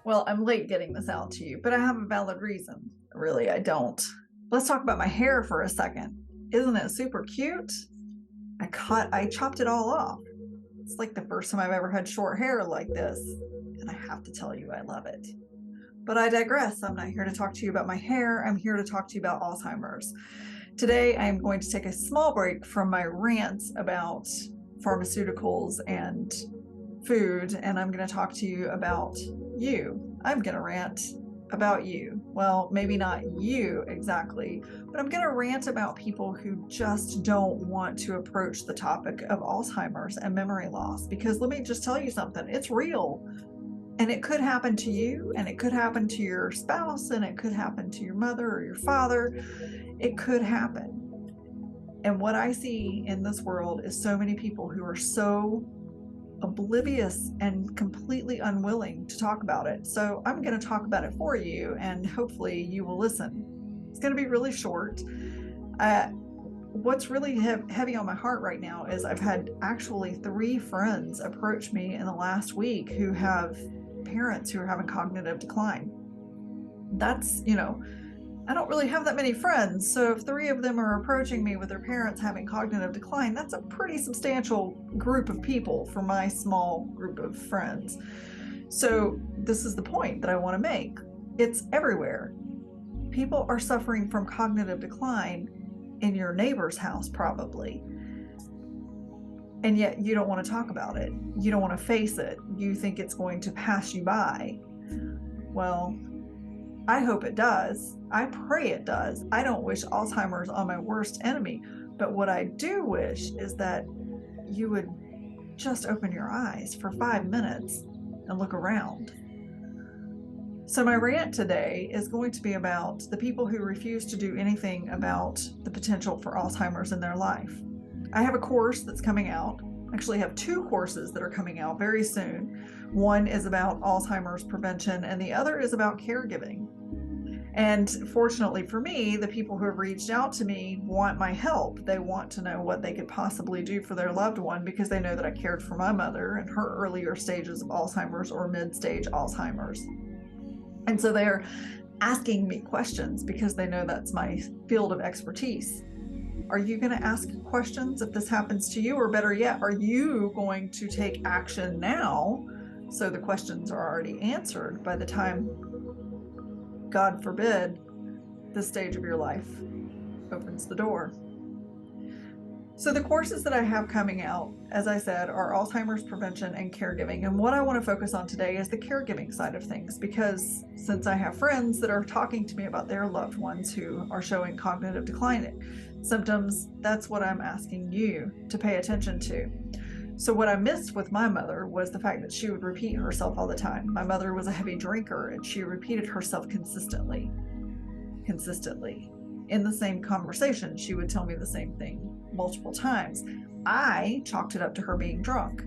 Well, I'm late getting this out to you, but I have a valid reason. Really, I don't. Let's talk about my hair for a second. Isn't it super cute? I chopped it all off. It's like the first time I've ever had short hair like this, and I have to tell you I love it. But I digress. I'm not here to talk to you about my hair. I'm here to talk to you about Alzheimer's. Today, I'm going to take a small break from my rants about pharmaceuticals and food, and I'm going to talk to you about you. I'm going to rant about you. Well, maybe not you exactly, but I'm going to rant about people who just don't want to approach the topic of Alzheimer's and memory loss. Because let me just tell you something, it's real. And it could happen to you, and it could happen to your spouse, and it could happen to your mother or your father. It could happen. And what I see in this world is so many people who are so oblivious and completely unwilling to talk about it. So I'm going to talk about it for you, and hopefully you will listen. It's going to be really short. What's really heavy on my heart right now is I've had actually 3 friends approach me in the last week who have parents who are having cognitive decline. That's, I don't really have that many friends. So if 3 of them are approaching me with their parents having cognitive decline, that's a pretty substantial group of people for my small group of friends. So this is the point that I want to make. It's everywhere. People are suffering from cognitive decline in your neighbor's house, probably. And yet you don't want to talk about it. You don't want to face it. You think it's going to pass you by. Well, I hope it does. I pray it does. I don't wish Alzheimer's on my worst enemy. But what I do wish is that you would just open your eyes for 5 minutes and look around. So my rant today is going to be about the people who refuse to do anything about the potential for Alzheimer's in their life. I have a course that's coming out. I actually have 2 courses that are coming out very soon. One is about Alzheimer's prevention, and the other is about caregiving. And fortunately for me, the people who have reached out to me want my help. They want to know what they could possibly do for their loved one because they know that I cared for my mother in her earlier stages of Alzheimer's or mid-stage Alzheimer's. And so they're asking me questions because they know that's my field of expertise. Are you going to ask questions if this happens to you? Or better yet, are you going to take action now so the questions are already answered by the time, God forbid, this stage of your life opens the door? So the courses that I have coming out, as I said, are Alzheimer's prevention and caregiving. And what I want to focus on today is the caregiving side of things, because since I have friends that are talking to me about their loved ones who are showing cognitive decline symptoms, that's what I'm asking you to pay attention to. So what I missed with my mother was the fact that she would repeat herself all the time. My mother was a heavy drinker, and she repeated herself consistently. In the same conversation, she would tell me the same thing multiple times. I chalked it up to her being drunk.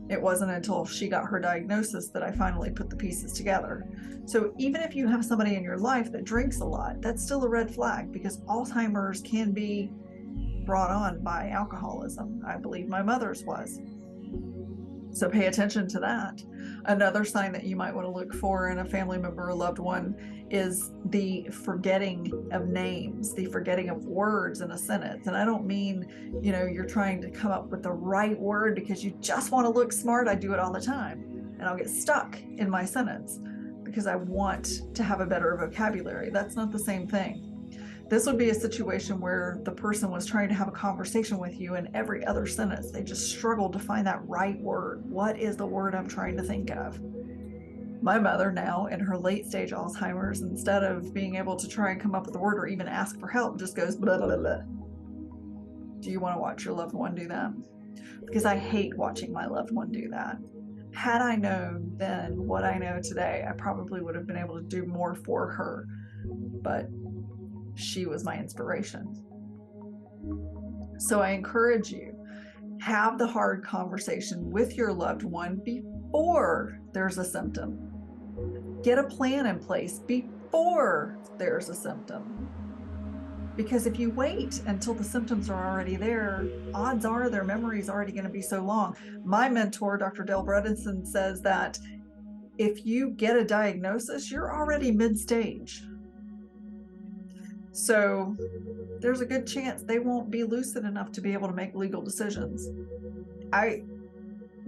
It wasn't until she got her diagnosis that I finally put the pieces together. So even if you have somebody in your life that drinks a lot, that's still a red flag, because Alzheimer's can be brought on by alcoholism. I believe my mother's was. So pay attention to that. Another sign that you might want to look for in a family member or loved one is the forgetting of names, the forgetting of words in a sentence. And I don't mean, you're trying to come up with the right word because you just want to look smart. I do it all the time. And I'll get stuck in my sentence because I want to have a better vocabulary. That's not the same thing. This would be a situation where the person was trying to have a conversation with you, and every other sentence, they just struggled to find that right word. What is the word I'm trying to think of? My mother, now in her late stage Alzheimer's, instead of being able to try and come up with a word or even ask for help, just goes blah, blah, blah. Do you want to watch your loved one do that? Because I hate watching my loved one do that. Had I known then what I know today, I probably would have been able to do more for her. But she was my inspiration. So I encourage you, have the hard conversation with your loved one before there's a symptom. Get a plan in place before there's a symptom. Because if you wait until the symptoms are already there, odds are their memory is already going to be so long. My mentor, Dr. Dale Bredesen, says that if you get a diagnosis, you're already mid-stage. So there's a good chance they won't be lucid enough to be able to make legal decisions. I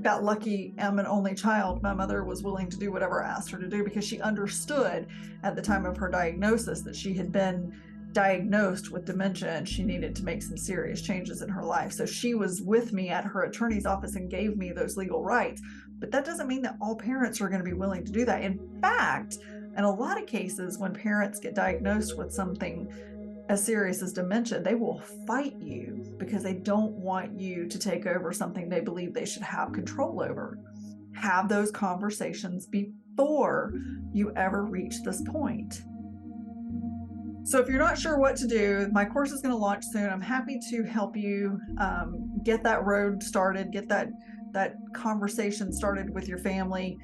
got lucky. I'm an only child. My mother was willing to do whatever I asked her to do because she understood at the time of her diagnosis that she had been diagnosed with dementia and she needed to make some serious changes in her life. So she was with me at her attorney's office and gave me those legal rights. But that doesn't mean that all parents are going to be willing to do that. In fact, in a lot of cases, when parents get diagnosed with something as serious as dementia, they will fight you because they don't want you to take over something they believe they should have control over. Have those conversations before you ever reach this point. So if you're not sure what to do, my course is going to launch soon. I'm happy to help you get that road started, get that conversation started with your family.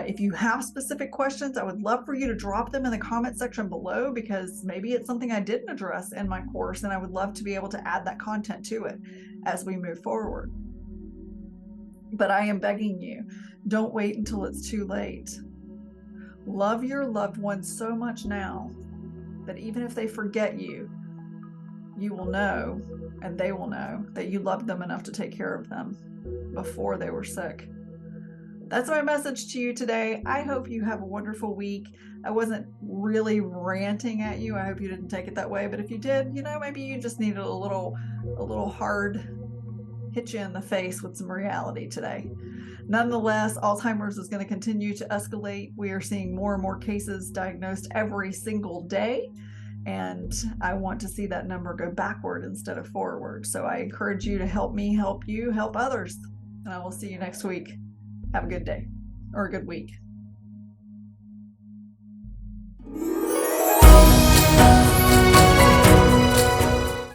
If you have specific questions, I would love for you to drop them in the comment section below, because maybe it's something I didn't address in my course, and I would love to be able to add that content to it as we move forward. But I am begging you, don't wait until it's too late. Love your loved ones so much now that even if they forget you, you will know, and they will know, that you loved them enough to take care of them before they were sick. That's my message to you today. I hope you have a wonderful week. I wasn't really ranting at you. I hope you didn't take it that way. But if you did, maybe you just needed a little hard hit you in the face with some reality today. Nonetheless, Alzheimer's is going to continue to escalate. We are seeing more and more cases diagnosed every single day. And I want to see that number go backward instead of forward. So I encourage you to help me, help you, help others. And I will see you next week. Have a good day or a good week.